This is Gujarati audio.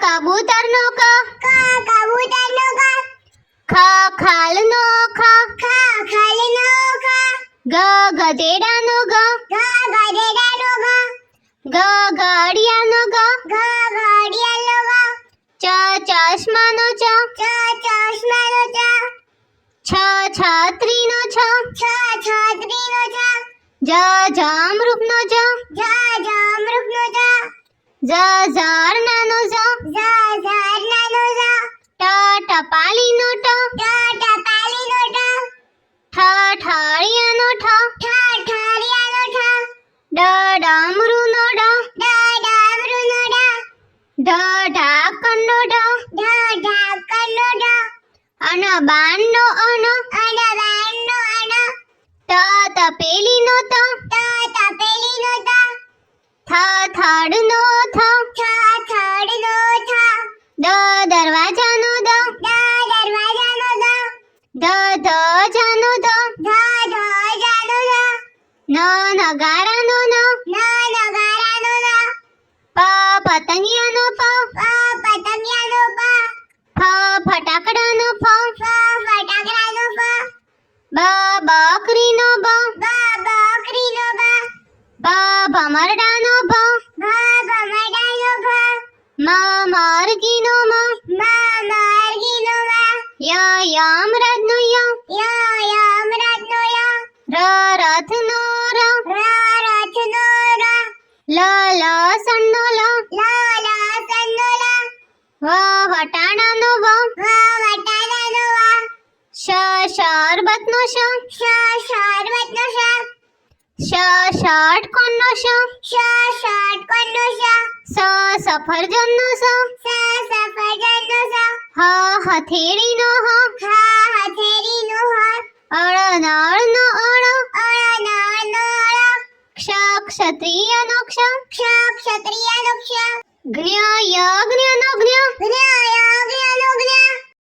કબૂતરનો ક, કબૂતરનો ક, ખ ખાલનો ખ, ખાલનો ખ, ગ ગધેડાનો ગ, ગધેડાનો ગ, ઘડિયાળનો ગ, ઘડિયાળનો ગ, ચશ્માનો ચ, ચશ્માનો ચ, છત્રીનો છ, છત્રીનો છ, જમરૂખનો જ, જમરૂખનો જ, ઝરણાનો ઝ, ઝરણાનો ઝ, ટપાલીનો ટ, ટપાલીનો ટ, ઠળિયાનો ઠ, ઠળિયાનો ઠ, ડમરુનો ડ, ડમરુનો ડ, ઢાંકણનો ઢ, ઢાંકણનો ઢ, બાણનો અન, બાણનો અણ, તપેલીનો ત, તપેલીનો ત, થડનો થ, થડનો થ, દરવાજાનો દ, દરવાજાનો દ, ધજાનો ધ, ધજાનો ધ, નગારાનો ન, નગારાનો ન, પતંગિયાનો પ, પતંગિયાનો પ, ફટાકડાનો ફ, ફટાકડાનો ફ, બકરીનો બ, બકરીનો બ, ભમરડાનો ભ, ભમરડાનો ભ, મરઘીનો મ, મરઘીનો મ, યમરાજનો ય, યમરાજનો ય, રથનો ર, રથનો ર, લસણનો લ, લસણનો લ, વટાણાનો વ, વટાણાનો વ, શરબતનો શ, શરબતનો શ, ષટકોણનો શ, ષટકોણનો શ, સફરજનનો સ, સફરજનનો સ, હથેળીનો હ, હથેળીનો હ, અળનળનો અળ, અળનળનો અળ, ક્ષત્રિયનો ક્ષ, ક્ષત્રિયનો ક્ષ, યજ્ઞનો જ્ઞ, જ્ઞ